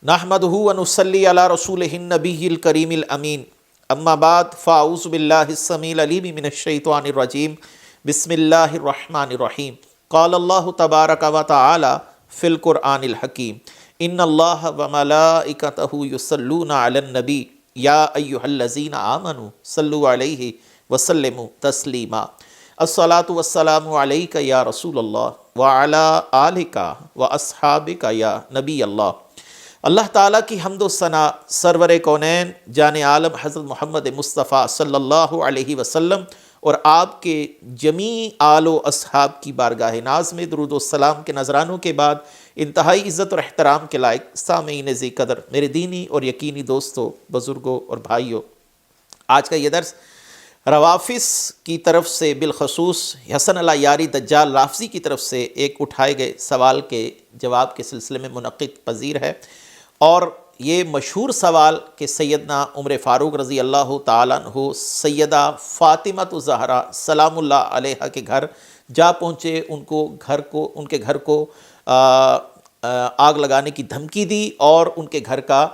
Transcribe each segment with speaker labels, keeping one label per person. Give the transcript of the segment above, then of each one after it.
Speaker 1: نحمدہ و نصلی علی رسولہ النبی الکریم الامین اما بعد فاعوذ باللہ السمیع العلیم من الشیطان الرجیم بسم اللہ الرحمن الرحیم قال اللہ تبارک و تعالی فی القرآن الحکیم ان اللہ و ملائکتہ یصلون علی النبی یا ایہا الذین آمنوا صلوا علیہ وسلموا تسلیما الصلاۃ والسلام علیک یا رسول اللہ وعلی آلک واصحابک یا نبی اللہ۔ اللہ تعالیٰ کی حمد و ثنا سرور کونین جان عالم حضرت محمد مصطفیٰ صلی اللہ علیہ وسلم اور آپ کے جمیع آل و اصحاب کی بارگاہ ناز میں درود و سلام کے نذرانوں کے بعد انتہائی عزت اور احترام کے لائق سامعین ذی قدر میرے دینی اور یقینی دوستوں، بزرگوں اور بھائیوں، آج کا یہ درس روافظ کی طرف سے بالخصوص حسن العیاری دجال رافضی کی طرف سے ایک اٹھائے گئے سوال کے جواب کے سلسلے میں منعقد پذیر ہے، اور یہ مشہور سوال کہ سیدنا عمر فاروق رضی اللہ تعالیٰ عنہ سیدہ فاطمہ الزہرا سلام اللہ علیہا کے گھر جا پہنچے، ان کے گھر کو آگ لگانے کی دھمکی دی اور ان کے گھر کا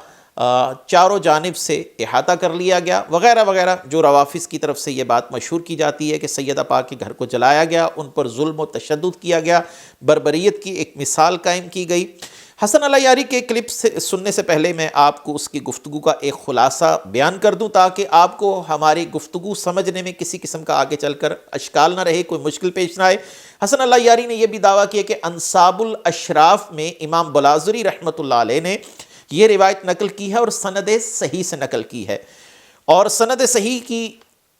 Speaker 1: چاروں جانب سے احاطہ کر لیا گیا وغیرہ وغیرہ، جو روافظ کی طرف سے یہ بات مشہور کی جاتی ہے کہ سیدہ پاک کے گھر کو جلایا گیا، ان پر ظلم و تشدد کیا گیا، بربریت کی ایک مثال قائم کی گئی۔ حسن العیاری کے کلپ سے سننے سے پہلے میں آپ کو اس کی گفتگو کا ایک خلاصہ بیان کر دوں تاکہ آپ کو ہماری گفتگو سمجھنے میں کسی قسم کا آگے چل کر اشکال نہ رہے، کوئی مشکل پیش نہ آئے۔ حسن العیاری نے یہ بھی دعویٰ کیا کہ انصاب الاشراف میں امام بلازری رحمۃ اللہ علیہ نے یہ روایت نقل کی ہے اور سند صحیح سے نقل کی ہے، اور سند صحیح کی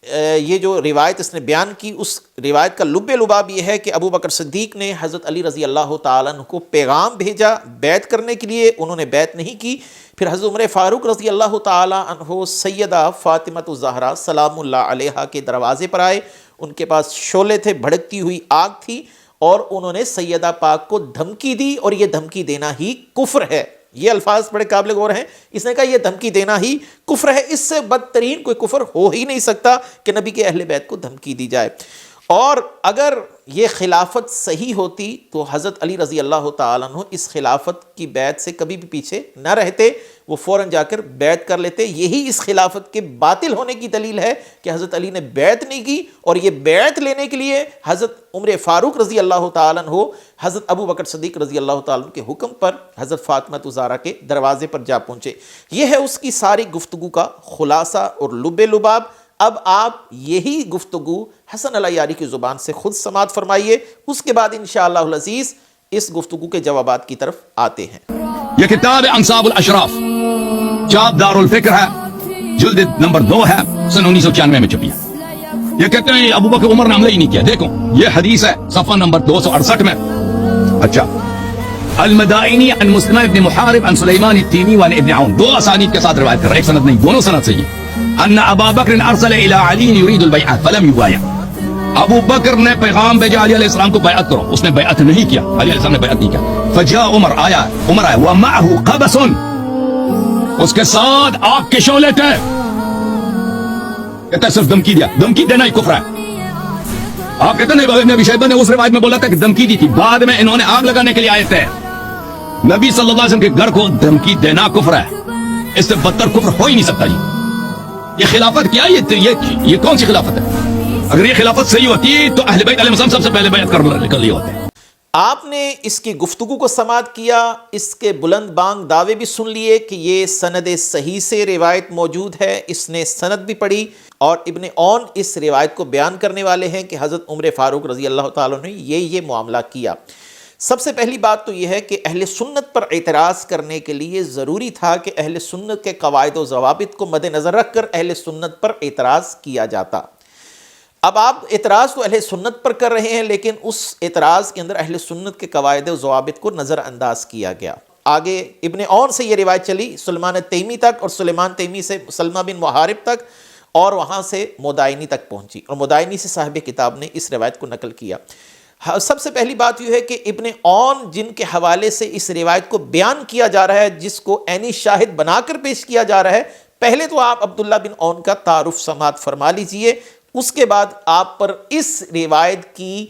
Speaker 1: یہ جو روایت اس نے بیان کی، اس روایت کا لب لباب یہ ہے کہ ابو بکر صدیق نے حضرت علی رضی اللہ تعالیٰ عنہ کو پیغام بھیجا بیعت کرنے کے لیے، انہوں نے بیعت نہیں کی۔ پھر حضرت عمر فاروق رضی اللہ تعالیٰ عنہ سیدہ فاطمہ الزہرا سلام اللہ علیہا کے دروازے پر آئے، ان کے پاس شعلے تھے، بھڑکتی ہوئی آگ تھی، اور انہوں نے سیدہ پاک کو دھمکی دی، اور یہ دھمکی دینا ہی کفر ہے۔ یہ الفاظ بڑے قابل غور ہیں، اس نے کہا یہ دھمکی دینا ہی کفر ہے، اس سے بدترین کوئی کفر ہو ہی نہیں سکتا کہ نبی کے اہل بیت کو دھمکی دی جائے۔ اور اگر یہ خلافت صحیح ہوتی تو حضرت علی رضی اللہ تعالیٰ عنہ اس خلافت کی بیعت سے کبھی بھی پیچھے نہ رہتے، وہ فوراً جا کر بیعت کر لیتے۔ یہی اس خلافت کے باطل ہونے کی دلیل ہے کہ حضرت علی نے بیعت نہیں کی، اور یہ بیعت لینے کے لیے حضرت عمر فاروق رضی اللہ تعالیٰ عنہ حضرت ابو بکر صدیق رضی اللہ تعالیٰ عنہ کے حکم پر حضرت فاطمہ الزہرا کے دروازے پر جا پہنچے۔ یہ ہے اس کی ساری گفتگو کا خلاصہ اور لب لباب۔ اب آپ یہی گفتگو حسن العیاری کی زبان سے خود سماعت فرمائیے، اس کے بعد انشاءاللہ العزیز اس گفتگو کے جوابات کی طرف آتے ہیں۔
Speaker 2: یہ کتاب انصاب الاشراف چاپ دار الفکر ہے، جلد نمبر 2 ہے، سن 1996 میں چھپی ہے۔ یہ کہتے ہیں ابو بکر عمر نے حملہ ہی نہیں کیا، دیکھو یہ حدیث ہے صفحہ نمبر 268 میں۔ اچھا، المدائنی عن مسلم ابن محارب عن سلیمان التیمی وعن ابن عون، 2 اسانید کے ساتھ روایت کر رہا ہے، ایک سند نہیں، دونوں سند صحیح ہیں۔ ان ابا بکر ارسل الى علی یرید البیعہ فلم یبایع، ابو بکر نے پیغام بھیجا علی علیہ السلام کو بیعت کرو، اس نے بیعت نہیں کیا، علی علیہ السلام نے بیعت نہیں کیا۔ فجاء عمر آیا ومعه قبس، اس کے ساتھ آگ کے شعلے تھے، کہتا ہے صرف دھمکی دیا، دھمکی دینا ہی کفر ہے۔ آپ کہتے ہیں ابن ابی شیبہ نے اس روایت میں بولا تھا کہ دھمکی دی تھی، بعد میں انہوں نے آگ لگانے کے لیے آئے تھے۔ نبی صلی اللہ علیہ وسلم کے گھر کو دھمکی دینا کفر ہے، اس سے بدتر کفر ہو ہی نہیں سکتا۔ یہ خلافت کیا، یہ کون سی خلافت ہے؟ اگر یہ خلافت صحیح ہوتی تو اہل بیت علیہ السلام سب سے پہلے بیعت کر لیے ہوتے۔
Speaker 1: آپ نے اس کی گفتگو کو سماعت کیا، اس کے بلند بانگ دعوے بھی سن لیے کہ یہ سند صحیح سے روایت موجود ہے، اس نے سند بھی پڑھی، اور ابن عون اس روایت کو بیان کرنے والے ہیں کہ حضرت عمر فاروق رضی اللہ تعالیٰ نے یہ معاملہ کیا۔ سب سے پہلی بات تو یہ ہے کہ اہل سنت پر اعتراض کرنے کے لیے ضروری تھا کہ اہل سنت کے قواعد و ضوابط کو مد نظر رکھ کر اہل سنت پر اعتراض کیا جاتا۔ اب آپ اعتراض تو اہل سنت پر کر رہے ہیں، لیکن اس اعتراض کے اندر اہل سنت کے قواعد و ضوابط کو نظر انداز کیا گیا۔ آگے ابن عون سے یہ روایت چلی سلمان تیمی تک، اور سلیمان تیمی سے سلمہ بن محارب تک، اور وہاں سے مدائنی تک پہنچی، اور مدائنی سے صاحب کتاب نے اس روایت کو نقل کیا۔ سب سے پہلی بات یہ ہے کہ ابن عون جن کے حوالے سے اس روایت کو بیان کیا جا رہا ہے، جس کو عینی شاہد بنا کر پیش کیا جا رہا ہے، پہلے تو آپ عبداللہ بن عون کا تعارف سماعت فرما لیجئے، اس کے بعد آپ پر اس روایت کی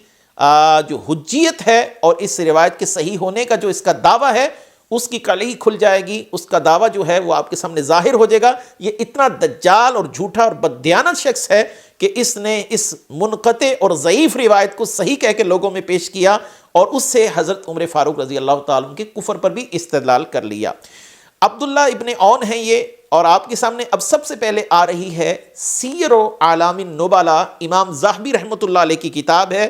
Speaker 1: جو حجیت ہے اور اس روایت کے صحیح ہونے کا جو اس کا دعویٰ ہے، اس کی کڑی کھل جائے گی، اس کا دعویٰ جو ہے وہ آپ کے سامنے ظاہر ہو جائے گا۔ یہ اتنا دجال اور جھوٹا اور بددیانت شخص ہے کہ اس نے اس منقطع اور ضعیف روایت کو صحیح کہہ کے لوگوں میں پیش کیا اور اس سے حضرت عمر فاروق رضی اللہ تعالیٰ عنہ کے کفر پر بھی استدلال کر لیا۔ عبداللہ ابن عون ہیں یہ، اور آپ کے سامنے اب سب سے پہلے آ رہی ہے سیر و اعلام النبلاء، امام ذہبی رحمۃ اللہ علیہ کی کتاب ہے۔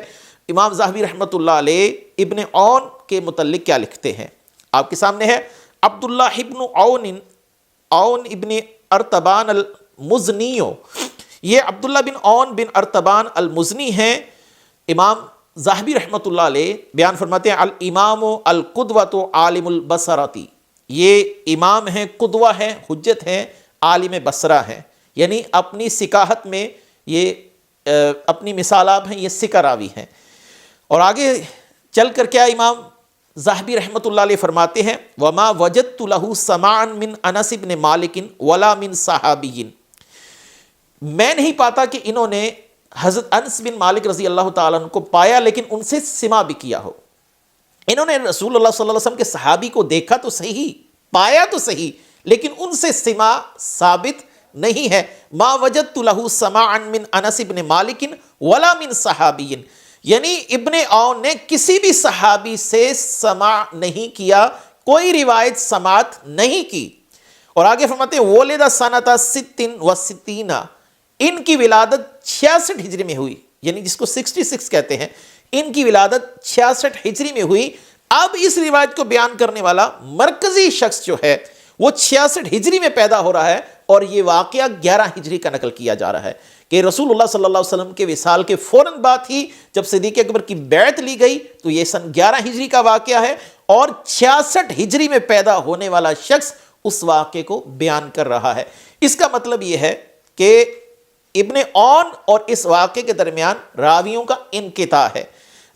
Speaker 1: امام ذہبی رحمۃ اللہ علیہ ابن عون کے متعلق کیا لکھتے ہیں، آپ کے سامنے ہے۔ عبداللہ ابن عون ابن ارتبان المزنی، یہ عبداللہ بن عون بن ارتبان المزنی ہیں۔ امام ذہبی رحمۃ اللہ علیہ بیان فرماتے ہیں الامام القدوۃ عالم البصرۃ، یہ امام ہیں، قدوہ ہیں، حجت ہیں، عالم بصرہ ہیں، یعنی اپنی سکاہت میں یہ اپنی مثالات ہیں، یہ سکہ راوی ہیں۔ اور آگے چل کر کیا امام ذہبی رحمۃ اللہ علیہ فرماتے ہیں وما وجدت له سماعا من انس بن مالک ولا من صحابی، میں نہیں پاتا کہ انہوں نے حضرت انس بن مالک رضی اللہ تعالیٰ عنہ کو پایا لیکن ان سے سماع بھی کیا ہو۔ انہوں نے رسول اللہ صلی اللہ علیہ وسلم کے صحابی کو دیکھا تو صحیح، پایا تو صحیح، لیکن ان سے سماع ثابت نہیں ہے۔ ما وجدت له سماعا من انس بن مالک ولا من صحابی، یعنی ابن عون نے کسی بھی صحابی سے سماع نہیں کیا، کوئی روایت سماعت نہیں کی۔ اور آگے فرماتے ہیں ولد سنۃ 66، ان کی ولادت 66 ہجری میں ہوئی، یعنی جس کو 66 کہتے ہیں، ان کی ولادت 66 ہجری میں ہوئی۔ اب اس روایت کو بیان کرنے والا مرکزی شخص جو ہے وہ 66 ہجری میں پیدا ہو رہا ہے، اور یہ واقعہ 11 ہجری کا نقل کیا جا رہا ہے کہ رسول اللہ صلی اللہ علیہ وسلم کے وصال کے فوراً بعد ہی جب صدیق اکبر کی بیعت لی گئی تو یہ سن 11 ہجری کا واقعہ ہے، اور 66 ہجری میں پیدا ہونے والا شخص اس واقعے کو بیان کر رہا ہے۔ اس کا مطلب یہ ہے کہ ابن عون اور اس واقعے کے درمیان راویوں کا انقطاع ہے۔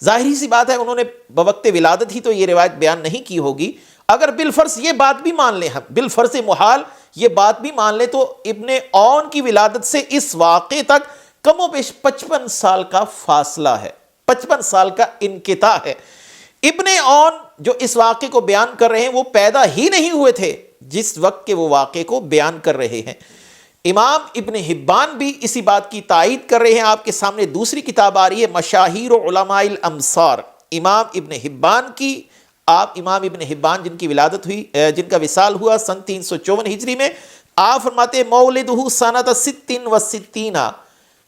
Speaker 1: ظاہری سی بات ہے انہوں نے بوقت ولادت ہی تو یہ روایت بیان نہیں کی ہوگی۔ اگر بالفرض یہ بات بھی مان لیں، ہم بالفرض محال یہ بات بھی مان لیں تو ابن عون کی ولادت سے اس واقعے تک کم و بیش 55 سال کا فاصلہ ہے، 55 سال کا انقطاع ہے۔ ابن عون جو اس واقعے کو بیان کر رہے ہیں وہ پیدا ہی نہیں ہوئے تھے جس وقت کے وہ واقعے کو بیان کر رہے ہیں۔ امام ابن حبان بھی اسی بات کی تائید کر رہے ہیں۔ آپ کے سامنے دوسری کتاب آ رہی ہے مشاہیر علماء الامصار، امام ابن حبان کی۔ آپ امام ابن حبان جن کی ولادت ہوئی، جن کا وصال ہوا سن 354 ہجری میں، آپ فرماتے ہیں مولدہ سنۃ 66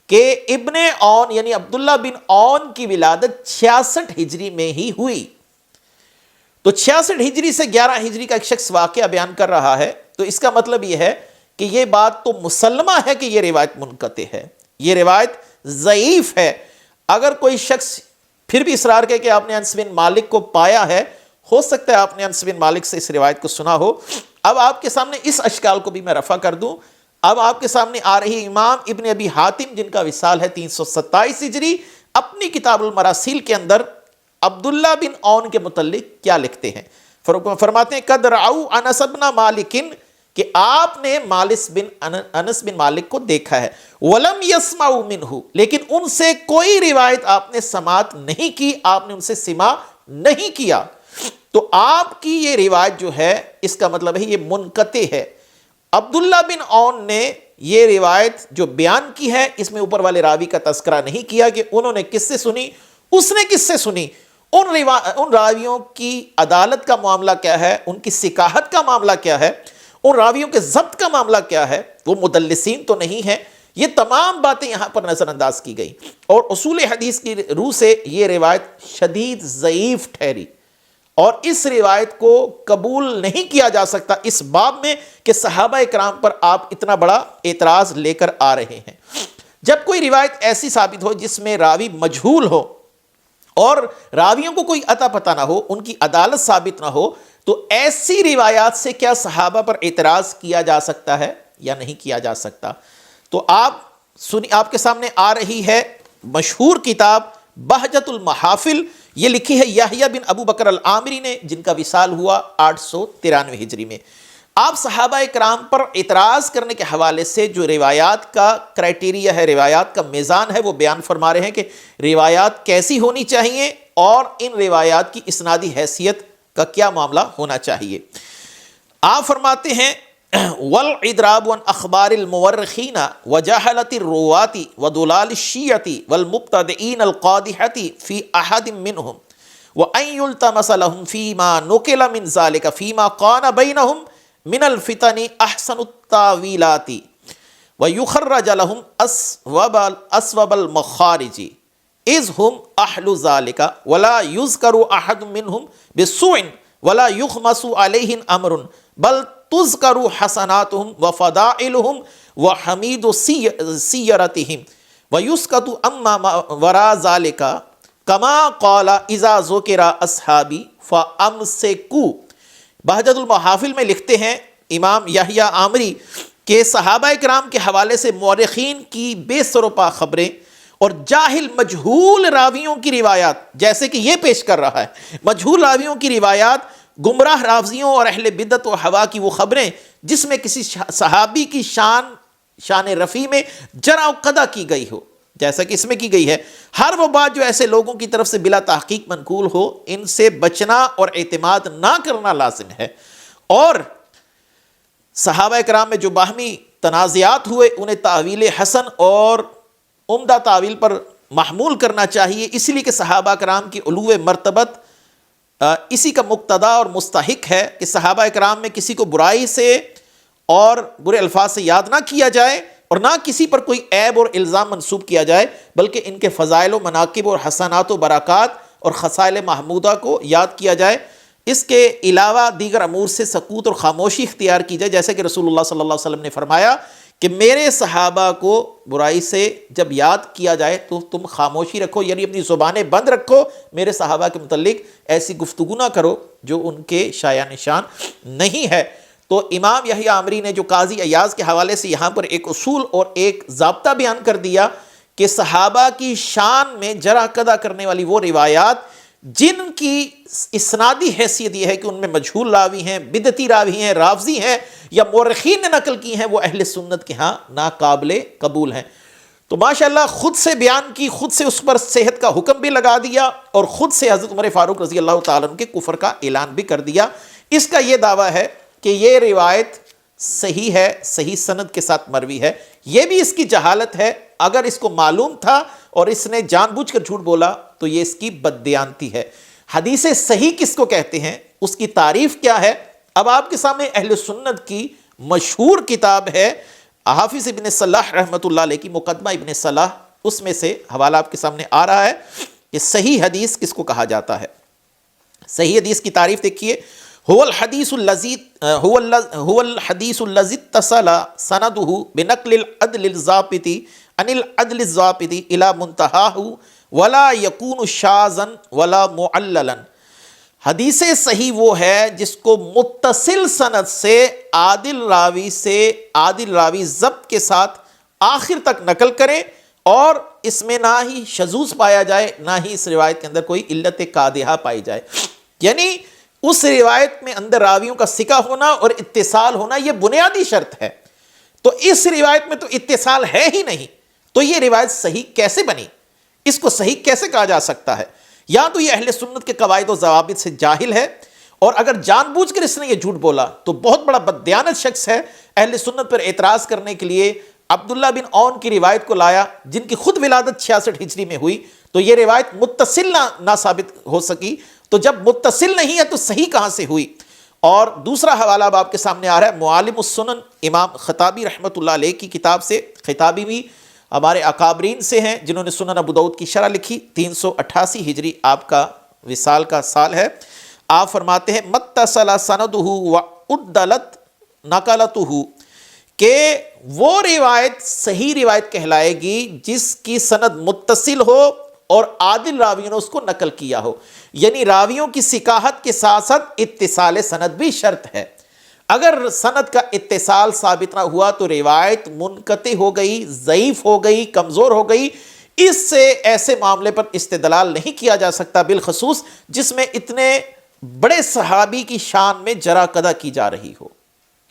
Speaker 1: کہ ابن عون یعنی عبداللہ بن عون کی ولادت 66 ہجری میں ہی ہوئی۔ تو 66 ہجری سے 11 ہجری کا ایک شخص واقعہ بیان کر رہا ہے، تو اس کا مطلب یہ ہے کہ یہ بات تو مسلمہ ہے کہ یہ روایت منقطع ہے، یہ روایت ضعیف ہے۔ اگر کوئی شخص پھر بھی اصرار کرے کہ آپ نے انس بن مالک کو پایا ہے، ہو سکتا ہے آپ نے انس بن مالک سے اس روایت کو سنا ہو۔ اب آپ کے سامنے اس اشکال کو بھی میں رفع کر دوں۔ اب آپ کے سامنے آ رہی امام ابن ابی حاتم جن کا وصال ہے 327 ہجری، اپنی کتاب المراسیل کے اندر عبداللہ بن عون کے متعلق کیا لکھتے ہیں، فرماتے ہیں قد رعو انس بن مالک، کہ آپ نے انس بن مالک کو دیکھا ہے، ولم یسمعوا منہ، لیکن ان سے کوئی روایت آپ نے سماعت نہیں کی، آپ نے ان سے سماع نہیں کیا۔ تو آپ کی یہ روایت جو ہے اس کا مطلب ہے یہ منقطع ہے۔ عبداللہ بن عون نے یہ روایت جو بیان کی ہے اس میں اوپر والے راوی کا تذکرہ نہیں کیا کہ انہوں نے کس سے سنی، اس نے کس سے سنی، ان راویوں کی عدالت کا معاملہ کیا ہے، ان کی سکاہت کا معاملہ کیا ہے، ان راویوں کے ضبط کا معاملہ کیا ہے، وہ مدلسین تو نہیں ہیں۔ یہ تمام باتیں یہاں پر نظر انداز کی گئی، اور اصول حدیث کی روح سے یہ روایت شدید ضعیف ٹھہری، اور اس روایت کو قبول نہیں کیا جا سکتا اس باب میں کہ صحابہ اکرام پر آپ اتنا بڑا اعتراض لے کر آ رہے ہیں۔ جب کوئی روایت ایسی ثابت ہو جس میں راوی مجہول ہو اور راویوں کو کوئی عطا پتہ نہ ہو، ان کی عدالت ثابت نہ ہو، تو ایسی روایات سے کیا صحابہ پر اعتراض کیا جا سکتا ہے یا نہیں کیا جا سکتا؟ تو آپ کے سامنے آ رہی ہے مشہور کتاب بہجت المحافل، یہ لکھی ہے یحییٰ بن ابو بکر العامری نے، جن کا وصال ہوا 893 ہجری میں۔ آپ صحابہ اکرام پر اعتراض کرنے کے حوالے سے جو روایات کا کرائٹیریا ہے، روایات کا میزان ہے، وہ بیان فرما رہے ہیں کہ روایات کیسی ہونی چاہیے اور ان روایات کی اسنادی حیثیت کا کیا معاملہ ہونا چاہیے۔ آپ فرماتے ہیں والعدراب عن اخبار المورخین وجہلۃ الرواۃ وضلال الشیعۃ والمبتدعین القادحۃ فی احد منہم وان یلتمس لهم فیما نقل من ذلک فیما کان بینہم من الفتن احسن التاویلات ویخرج لهم اسوب المخارج اذ هم اہل ذلک ولا یذکر احد منہم بسوء ولا یخمس علیہ امر بل تذکر حسناتہم وفضائلہم وحمید سیرتہم ویسکت اما وراء ذلک کما قال اذا ذکر اصحابی فامسکوا۔ بہجت المحافل میں لکھتے ہیں امام یحییٰ عامری کہ صحابہ کرام کے حوالے سے مورخین کی بے سر و پا خبریں اور جاہل مجہول راویوں کی روایات، جیسے کہ یہ پیش کر رہا ہے، مجہول راویوں کی روایات، گمراہ راویوں اور اہل بدعت و ہوا کی وہ خبریں جس میں کسی صحابی کی شان رفیع میں جرح و قدح کی گئی ہو، جیسا کہ اس میں کی گئی ہے، ہر وہ بات جو ایسے لوگوں کی طرف سے بلا تحقیق منقول ہو، ان سے بچنا اور اعتماد نہ کرنا لازم ہے۔ اور صحابہ کرام میں جو باہمی تنازعات ہوئے انہیں تعویل حسن اور عمدہ تعویل پر محمول کرنا چاہیے، اس لیے کہ صحابہ کرام کی علو مرتبت اسی کا مقتضا اور مستحق ہے کہ صحابہ کرام میں کسی کو برائی سے اور برے الفاظ سے یاد نہ کیا جائے اور نہ کسی پر کوئی عیب اور الزام منسوب کیا جائے، بلکہ ان کے فضائل و مناقب اور حسنات و برکات اور خصائل محمودہ کو یاد کیا جائے۔ اس کے علاوہ دیگر امور سے سکوت اور خاموشی اختیار کی جائے، جیسے کہ رسول اللہ صلی اللہ علیہ وسلم نے فرمایا کہ میرے صحابہ کو برائی سے جب یاد کیا جائے تو تم خاموشی رکھو، یعنی اپنی زبانیں بند رکھو، میرے صحابہ کے متعلق ایسی گفتگو نہ کرو جو ان کے شایع نشان نہیں ہے۔ تو امام یحییٰ عامری نے جو قاضی ایاز کے حوالے سے یہاں پر ایک اصول اور ایک ضابطہ بیان کر دیا کہ صحابہ کی شان میں جرح قدح کرنے والی وہ روایات جن کی اسنادی حیثیت یہ ہے کہ ان میں مجہول راوی ہیں، بدعتی راوی ہیں، رافضی ہیں یا مورخین نے نقل کی ہیں، وہ اہل سنت کے ہاں ناقابل قبول ہیں۔ تو ماشاءاللہ خود سے بیان کی، خود سے اس پر صحت کا حکم بھی لگا دیا اور خود سے حضرت عمر فاروق رضی اللہ تعالیٰ عنہ کے کفر کا اعلان بھی کر دیا۔ اس کا یہ دعویٰ ہے کہ یہ روایت صحیح ہے، صحیح سند کے ساتھ مروی ہے۔ یہ بھی اس کی جہالت ہے، اگر اس کو معلوم تھا اور اس نے جان بوجھ کر جھوٹ بولا تو یہ اس کی بددیانتی ہے۔ حدیث صحیح کس کو کہتے ہیں، اس کی تعریف کیا ہے؟ اب آپ کے سامنے اہل سنت کی مشہور کتاب ہے حافظ ابن صلاح رحمۃ اللہ علیہ کی مقدمہ ابن صلاح، اس میں سے حوالہ آپ کے سامنے آ رہا ہے کہ صحیح حدیث کس کو کہا جاتا ہے۔ صحیح حدیث کی تعریف دیکھیے، هو الحديث الذي اتصل سنده بنقل العدل الضابط عن العدل الضابط الى منتهاه ولا يكون شاذا ولا معللا۔ حدیث صحیح وہ ہے جس کو متصل سند سے عادل راوی ضبط کے ساتھ آخر تک نقل کرے اور اس میں نہ ہی شذوذ پایا جائے نہ ہی اس روایت کے اندر کوئی علت قادحہ پائی جائے، یعنی اس روایت میں اندر راویوں کا ثقہ ہونا اور اتصال ہونا یہ بنیادی شرط ہے۔ تو اس روایت میں تو اتصال ہے ہی نہیں، تو یہ روایت صحیح کیسے بنی؟ اس کو صحیح کیسے کہا جا سکتا ہے؟ یا تو یہ اہل سنت کے قواعد و ضوابط سے جاہل ہے، اور اگر جان بوجھ کر اس نے یہ جھوٹ بولا تو بہت بڑا بددیانت شخص ہے۔ اہل سنت پر اعتراض کرنے کے لیے عبداللہ بن عون کی روایت کو لایا جن کی خود ولادت 66 ہجری میں ہوئی، تو یہ روایت متصل نہ ثابت ہو سکی، تو جب متصل نہیں ہے تو صحیح کہاں سے ہوئی؟ اور دوسرا حوالہ اب آپ کے سامنے آ رہا ہے معالم السنن امام خطابی رحمۃ اللہ علیہ کی کتاب سے۔ خطابی بھی ہمارے اکابرین سے ہیں جنہوں نے سنن ابو داؤد کی شرح لکھی، 388 ہجری آپ کا وصال کا سال ہے۔ آپ فرماتے ہیں متصل سندہ وعدلت نقلتہ، کہ وہ روایت صحیح روایت کہلائے گی جس کی سند متصل ہو اور عادل راویوں نے اس کو نقل کیا ہو، یعنی راویوں کی ثقاحت کے ساتھ ساتھ اتصال سند بھی شرط ہے۔ اگر سند کا اتصال ثابت نہ ہوا تو روایت منقطع ہو گئی، ضعیف ہو گئی، کمزور ہو گئی۔ اس سے ایسے معاملے پر استدلال نہیں کیا جا سکتا، بالخصوص جس میں اتنے بڑے صحابی کی شان میں جرح قدح کی جا رہی ہو۔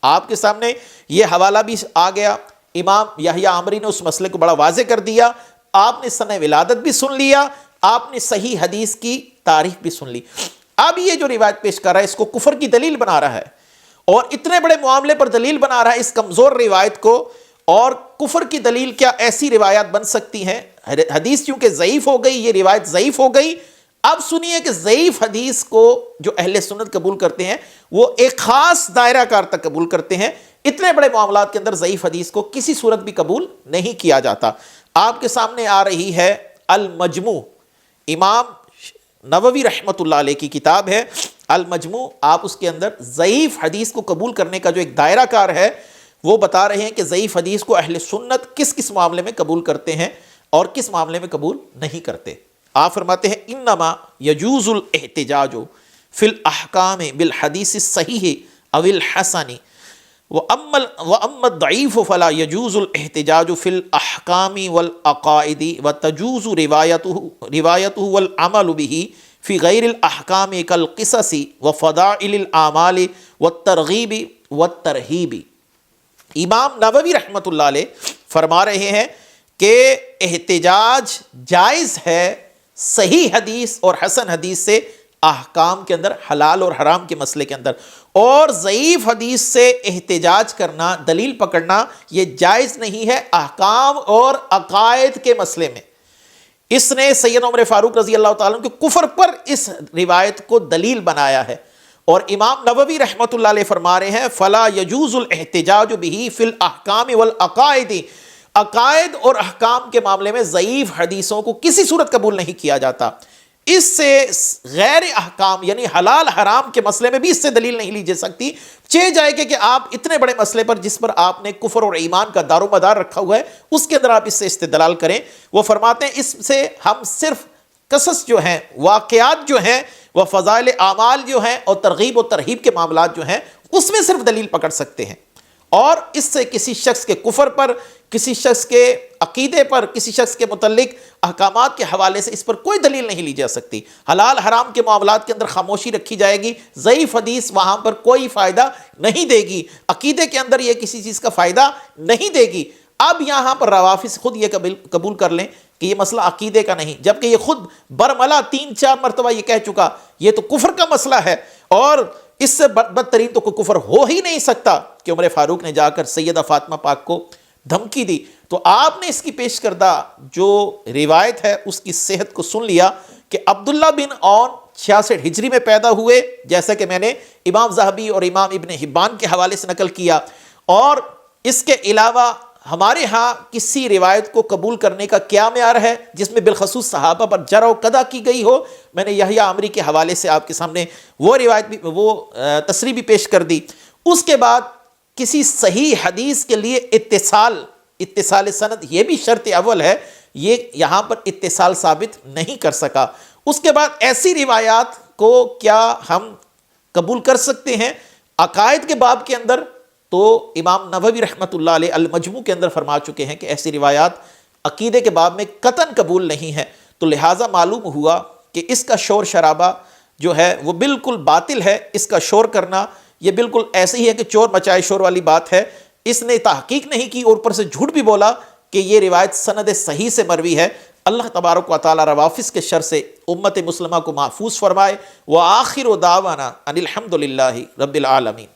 Speaker 1: آپ کے سامنے یہ حوالہ بھی آ گیا، امام یحییٰ عامری نے اس مسئلے کو بڑا واضح کر دیا۔ آپ نے سنہ ولادت بھی سن لیا، آپ نے صحیح حدیث کی تعریف بھی سن لی۔ اب یہ جو روایت پیش کر رہا ہے اس کو کفر کی دلیل بنا رہا ہے، اور اتنے بڑے معاملے پر دلیل بنا رہا ہے اس کمزور روایت کو۔ اور کفر کی دلیل کیا ایسی روایات بن سکتی ہیں؟ حدیث چونکہ ضعیف ہو گئی، یہ روایت ضعیف ہو گئی۔ اب سنیے کہ ضعیف حدیث کو جو اہل سنت قبول کرتے ہیں وہ ایک خاص دائرہ کار تک قبول کرتے ہیں، اتنے بڑے معاملات کے اندر ضعیف حدیث کو کسی صورت بھی قبول نہیں کیا جاتا۔ آپ کے سامنے آ رہی ہے المجموع، امام نووی رحمۃ اللہ علیہ کی کتاب ہے المجموع۔ آپ اس کے اندر ضعیف حدیث کو قبول کرنے کا جو ایک دائرہ کار ہے وہ بتا رہے ہیں کہ ضعیف حدیث کو اہل سنت کس کس معاملے میں قبول کرتے ہیں اور کس معاملے میں قبول نہیں کرتے۔ آپ فرماتے ہیں انما یجوز الاحتجاج فی الاحکام بالحدیث الصحیح او الحسن واما الضعیف فلا یجوز الاحتجاج فی الاحکام والعقائد وتجوز روایته والعمل به فی غیر الاحکام کالقصص وفضائل الاعمال والترغیب والترہیب۔ امام نووی رحمۃ اللہ علیہ فرما رہے ہیں کہ احتجاج جائز ہے صحیح حدیث اور حسن حدیث سے احکام کے اندر، حلال اور حرام کے مسئلے کے اندر، اور ضعیف حدیث سے احتجاج کرنا، دلیل پکڑنا یہ جائز نہیں ہے احکام اور عقائد کے مسئلے میں۔ اس نے سیدنا عمر فاروق رضی اللہ تعالیٰ عنہ کے کفر پر اس روایت کو دلیل بنایا ہے، اور امام نووی رحمۃ اللہ علیہ فرما رہے ہیں فلا یجوز الاحتجاج به فی الاحکام والعقائد، عقائد اور احکام کے معاملے میں ضعیف حدیثوں کو کسی صورت قبول نہیں کیا جاتا۔ اس سے غیر احکام یعنی حلال حرام کے مسئلے میں بھی اس سے دلیل نہیں لی جا سکتی، چہ جائے کہ آپ اتنے بڑے مسئلے پر جس پر آپ نے کفر اور ایمان کا دار و مدار رکھا ہوا ہے اس کے اندر آپ اس سے استدلال کریں۔ وہ فرماتے ہیں اس سے ہم صرف قصص جو ہیں، واقعات جو ہیں، وہ فضائل اعمال جو ہیں اور ترغیب و ترہیب کے معاملات جو ہیں اس میں صرف دلیل پکڑ سکتے ہیں، اور اس سے کسی شخص کے کفر پر، کسی شخص کے عقیدے پر، کسی شخص کے متعلق احکامات کے حوالے سے اس پر کوئی دلیل نہیں لی جا سکتی۔ حلال حرام کے معاملات کے اندر خاموشی رکھی جائے گی، ضعیف حدیث وہاں پر کوئی فائدہ نہیں دے گی، عقیدے کے اندر یہ کسی چیز کا فائدہ نہیں دے گی۔ اب یہاں پر روافض خود یہ قبول کر لیں کہ یہ مسئلہ عقیدے کا نہیں، جبکہ یہ خود برملا 3-4 مرتبہ یہ کہہ چکا یہ تو کفر کا مسئلہ ہے، اور اس سے بدترین تو کوئی کفر ہو ہی نہیں سکتا کہ عمر فاروق نے جا کر سیدہ فاطمہ پاک کو دھمکی دی۔ تو آپ نے اس کی پیش کردہ جو روایت ہے اس کی صحت کو سن لیا کہ عبداللہ بن عون 66 ہجری میں پیدا ہوئے، جیسا کہ میں نے امام ذہبی اور امام ابن حبان کے حوالے سے نقل کیا، اور اس کے علاوہ ہمارے ہاں کسی روایت کو قبول کرنے کا کیا معیار ہے جس میں بالخصوص صحابہ پر جرح و قدع کی گئی ہو؟ میں نے یحییٰ عمری کے حوالے سے آپ کے سامنے وہ روایت بھی، وہ تصریح بھی پیش کر دی۔ اس کے بعد کسی صحیح حدیث کے لیے اتصال سند یہ بھی شرط اول ہے، یہ یہاں پر اتصال ثابت نہیں کر سکا۔ اس کے بعد ایسی روایات کو کیا ہم قبول کر سکتے ہیں؟ عقائد کے باب کے اندر تو امام نووی رحمۃ اللہ علیہ المجموع کے اندر فرما چکے ہیں کہ ایسی روایات عقیدے کے باب میں قطعاً قبول نہیں ہے، تو لہٰذا معلوم ہوا کہ اس کا شور شرابہ جو ہے وہ بالکل باطل ہے، اس کا شور کرنا یہ بالکل ایسے ہی ہے کہ چور مچائے شور والی بات ہے۔ اس نے تحقیق نہیں کی اور اوپر سے جھوٹ بھی بولا کہ یہ روایت سند صحیح سے مروی ہے۔ اللہ تبارک و تعالی روافظ کے شر سے امت مسلمہ کو محفوظ فرمائے۔ وآخر دعوانا ان الحمد للہ رب العالمین۔